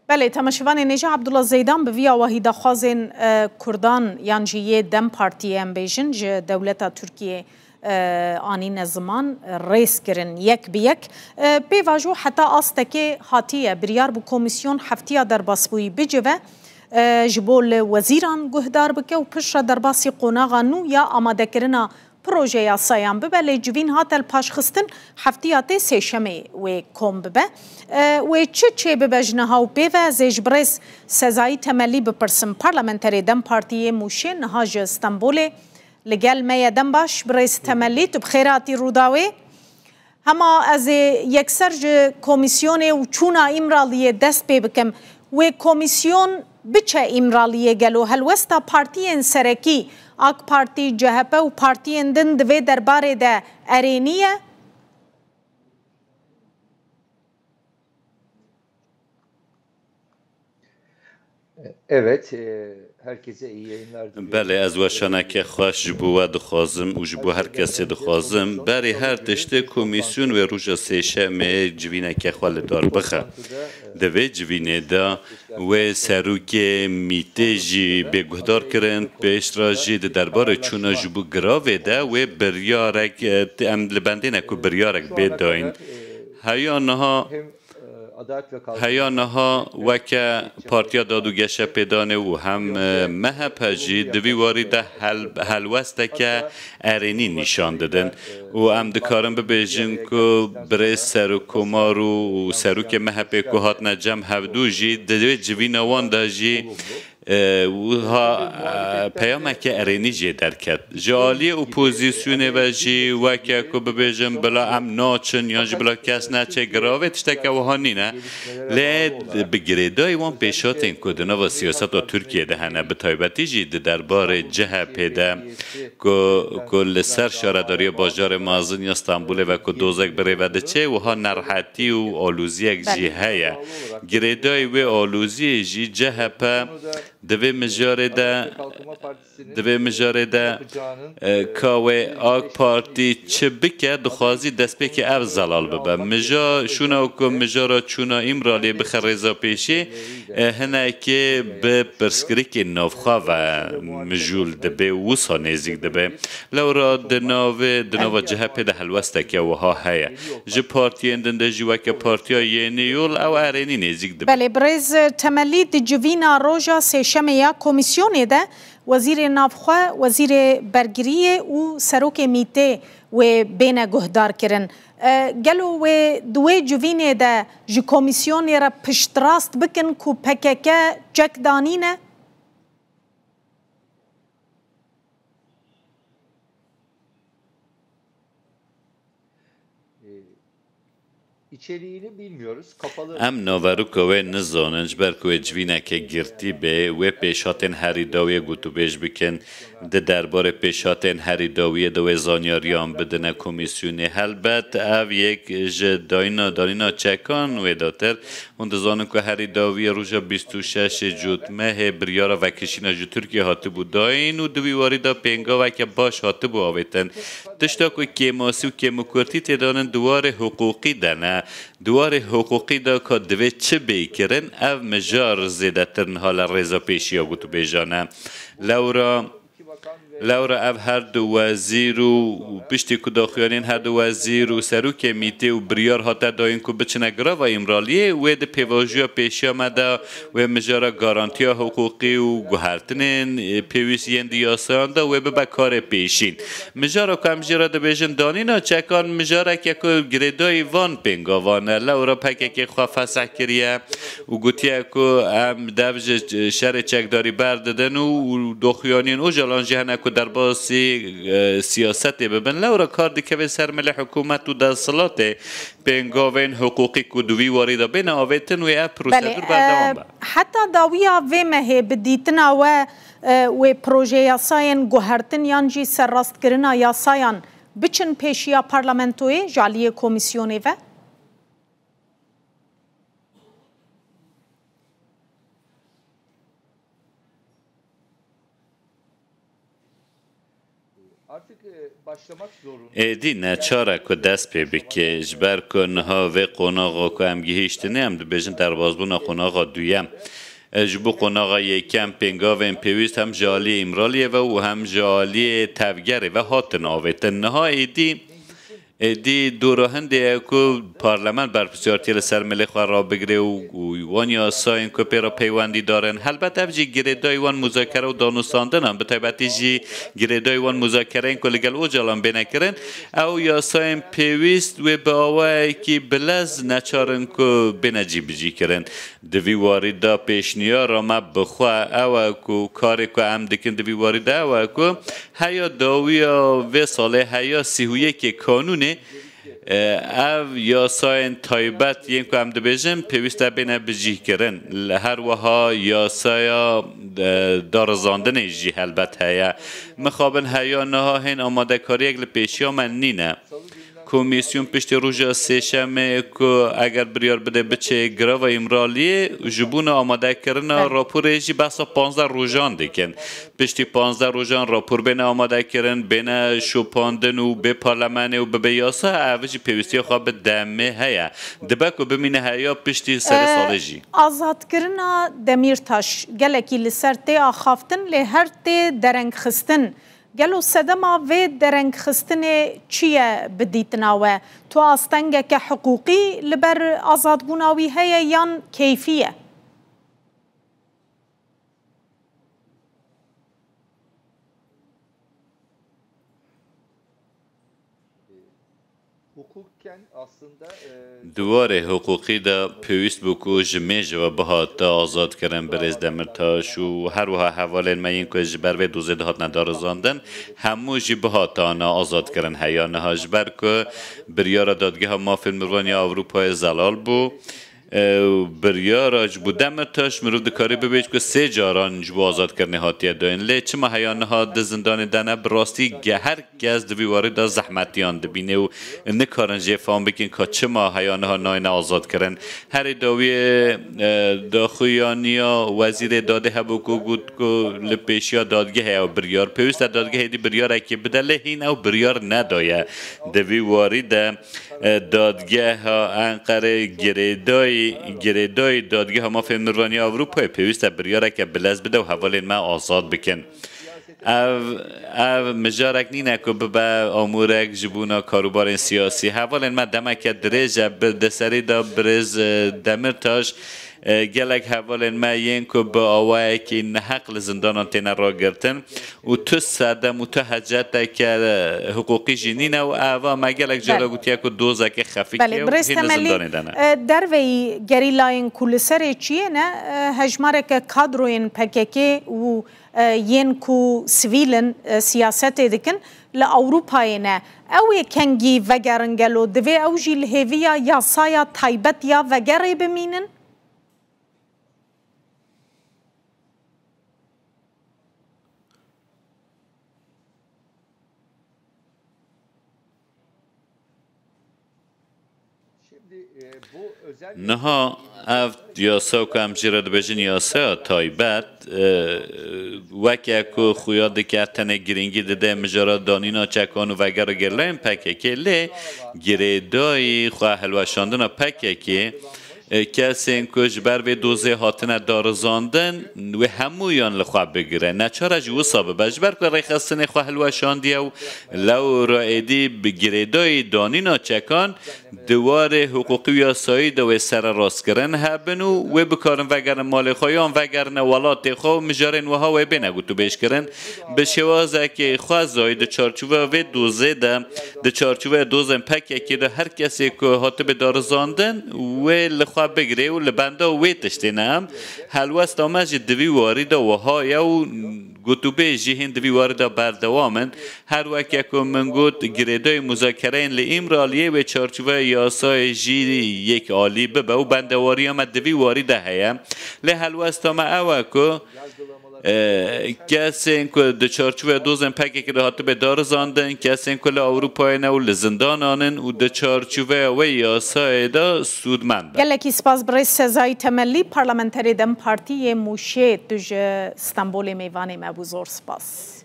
بله تماشاوان نجا عبدالله زیدان به ویا وحیدا خوازن کردان یانجیه دم پارتی ام بیژن ج دولت ترکیه آنین زمان ریس کرن یک بیک پیواجو حتی آستکه هاتیه بریار بو کمیسیون هفتیا در باسبوی بجوه جبول وزیران گهدار بکه و پشت در باسی قوناغا نو یا آماده کرنا پروژه یاسایان ببه لیجوین هاتل پاشخستن هفتیات سیشمه و کم ببه و چه ببجنها و بیوه زیج برس سزایی تملی بپرسم پارلمنتری دم پارتی موشه نهاج استنبول لگل می دم باش برس تملی تو بخیراتی روداوی هما از یکسر کمیسیون و چونا امرالیه دست بکم و کمیسیون بچه امرالیه گلو هلوستا پارتی سرکی آک پارتی جهپه و پارتی اندن دوی درباره ده ارینیه Evet, herkese iyi yayınlar diliyorum. بله از وشانه که خوش جبوه دخوازم و جبوه هر کسی دخوازم بری هر تشته کمیسیون و روژا سیشمه جوینه که خوال دار بخه دوی جوینه دا و سروک میتیجی بگهدار کرند به اشتراجی درباره چونه جبو گراوه دا و بریارک ام لبنده نکو بریارک بیداین هیانها وکه پارتیا دادو گشه پیدانه و هم مهب هجی دوی وارده هلوسته که ارینی نشان دادن و هم دکارم ببیجن که برای سروکومار و سروک مهب که هات نجم هفدو جی دوی جوی نوان دا جی و ها پیامه که ارینی جی درکت جالی اپوزیسیونه و جی وکه که ببیجن بلا ام ناچن یا جی بلا کس نچه گراوه تشتکه و هانی نه لید بگریدای وان پیشات این کدنا و سیاست و ترکیه دهنه به تایبتی جی دربار جه پیده که لسر شارداری باجار مازن یا استانبول و که دوزک بره وده چه و ها نرحتی و آلوزی یک جی هیا گریدای و آلوزی جی جه پا دوی مجاره ده کاوه آگ پارتی چه بکه دخوازی دست بکه اف زلال ببه مجا شونا و که مجارا چونا امرالی بخر رضا پیشی هنه که به پرسکریک نوخوا و مجول دبه وصا نزیک دبه لورا دناو جهه پیده حلوسته که وها هیا جه پارتی اندنده جوا که پارتیا یعنیول او ارینی نزیک دبه بله برز تملید جوینا روژا سیشمه یا کمیسیونه ده وزیر نافخوا وزیر برگریه و سروک میته و بین گهدار کرن گلو و دوی جوینه ده جو کمیسیونه را پشت راست بکن کو پککه چک دانینه İçeriğini bilmiyoruz. ام ناوروکا و نزاننج برکو جوینه که گرتی به و پیشاتن هریداوی گوتو بیش بکن ده درباره پیشاتن هریداوی دو زانیاریان بدن کمیسیونی هلبت او یک داینا چکان و داتر اون دزانن که هریداوی روژا 26 جوت مه بریارا و کشینا جو ترکیه هاته بود داین و دوی واریدا پینگا و که باش هاته بود آویتن دشتا که کیماسی و کیموکرتی تدانن دوار حقوقی دنه دوار حقوقی دا که دوی چه بیکرن او مجار زیده ترن حال رضا پیشی ها بودو بیجانه لورا او هر دو وزیر و پشتی که داخیانین هر دو وزیر و سروک میته و بریار هاته داین که بچنه گراو امرالیه و ده پیواجویا پیشی آمده و مجارا گارانتیا حقوقی و گوهرتنین پیویسین دیاسان ده و ببا کار پیشین مجارا که همجیرا ده بیشن دانینا چکان مجارا که گریدای وان پینگاوانه لورا پکه که خواه فسح کریه و گوتیه که هم دوج شر چکداری برددن و داخیانین و جلان جهنه که در باسی سیاست ببن لورا کار دیگه سرمل حکومت و دستلات پنگاوین حقوقی کدوی وارد بین آویتن و اپ پروسیدور بردوام با حتی داویا و مه بدیتنا و پروژه یاساین گوهرتن یانجی سرراست کرنا یاسایان بچن پیشیا پارلمنتوی جالی کمیسیونی و ایدی نچاره که دست پی بکه جبر که نها و قناغا که هم گهیشتنه هم بیشن در بازبون قناغا دویم جبو قناغا یکم پنگا و پیویست هم جالی امرالیه و هم جالی تفگره و هاتن آویتن نها ایدی دوراهنده که پارلمان برپسیارتی لسر ملک را بگره و وان یاساین که پیرا پیوندی دارن البته افجی گریدای وان مذاکره و دانستاندن هم به طبیعتی جی گریدای وان مذاکره این که لگل او جالان بینکرن او یاساین پیویست و به آوه که بلز نچارن که بینجی بجی کرن دوی وارده پیشنیا را ما بخواه او که کاری که هم دکن دوی وارده او که هیا داوی و ساله هیا 31 کانونه او یاساین تایبت ین که هم دبیجن پیوسته بینه بجیه کرن هر وها یاسایا دارزاندن جی البت هیا مخابن هیا نها هین آماده کاری اگل پیشی ها من نینه کمیسیون پشت روژا سه‌شنبه که اگر بریار بده بچه گرا و امرالیه جبون آماده کردن راپور جی بسا 15 روزان دیکن پشتی 15 روزان راپور بین آماده کردن بین شوپاندن و به پارلمان و به یاسا اوجی پیوستی خواب دمه هیا دبک و بمینه هیا پشتی سر سالجی آزاد کردن دمیرتاش گلکی لسر تی آخافتن لی هر تی درنگ خستن گلو سدما و درنگ خستن چیه بدیتناوه تو آستنگه که حقوقی لبر آزاد بوناوی هیا یان کیفیه دوار حقوقی دا پیوست بکو جمعه جواب هات آزاد کردن برز دمرتاش و هر وها حوالین ما این که جبر و دوزه دهات ندار زاندن همو جبه هات آنا آزاد کردن هیانه ها جبر که بریار دادگه ها ما فیلم روانی اروپای زلال بو بریار جبو دمرتاش مرو دکاری ببیج که 3 جاران جبو آزاد کردن هاتیه داین لی چه ما هیانه ها دزندان دانه براستی هر گز دوی وارد زحمتیان دبینه و نکارن جه فهم بکن که چه ما هیانه ها ناین آزاد کردن هر داوی داخویانیا وزیر داده هبو که گود که لپیشیا دادگه ها بریار پیوست دادگه دی بریار اکی بدله هین او بریار ندایه دوی وارد دادگه ها انقره گریدای دادگه ها ما فیلم نوروانی اروپای پیوست بریاره که بلز بده و حوالین ما آزاد بکن او مجارک نینه که به امورک جبونا کاروبار سیاسی حوالین ما دمک درجه دسری دا برز دمرتاش گلک حوالین ما ین که با آوه که نحق لزندانان تینه را گرتن و تو سردم و تو حجت که حقوقی جنینه و آوه ما گلک جارا گوتیه که دوزه که خفیقه و هین زندانی دانه در وی گریلاین کلسر چیه نه هجماره که کادروین پکیکی و ین کو سویلن سیاست دکن لأوروپای نه اوی کنگی وگرنگلو دوی اوجی لحویا یا سایا تایبت یا وگره بمینن نها اف یاسا که همچی بجن یاسا تایبت وکی که خویا دکتن گرینگی دده مجارا دانینا چکانو وگر گرلایم پکه که لی گریدای خواه حلوشاندن پکه که کسی کش بر و دوزه هاتنه دارزاندن و همویان لخواه بگیره نچاره جو صابه بجبر که ریخستن خواه حلوشاندیه و لو رایدی بگریدای دانینا چکان دوار حقوقی و یاسایی دو سر راست کرن هبنو و بکارن وگرن مال خویان وگرن ولات خواه مجارن وها و بینگو تو بیش کرن به شوازه که خواه زاید چارچوه و دوزه ده چارچوه دوزن پکه که ده هر کسی که هاته به دارزاندن و لخواه بگیره و لبنده و تشتینه هم حلوست آمج دوی وارده و ها یا گوتوبه جهین دوی وارده بردوامن هر وقت که من گوت گریدای مذاکره این لئیمرالیه و چارچوه یاسای جی یک عالی ببه و بندواری هم دوی وارده هیم لحلوست آمه اوه که کسی این که ده چارچوه دوزن پکی که راحت به دار زاندن کسی این که اروپای نو لزندان آنن و ده چارچوه و یاسای دا سودمند گلکی سپاس برای سزای تملی پارلمنتری دم پارتی موشه دوج استانبول میوانی مبوزور سپاس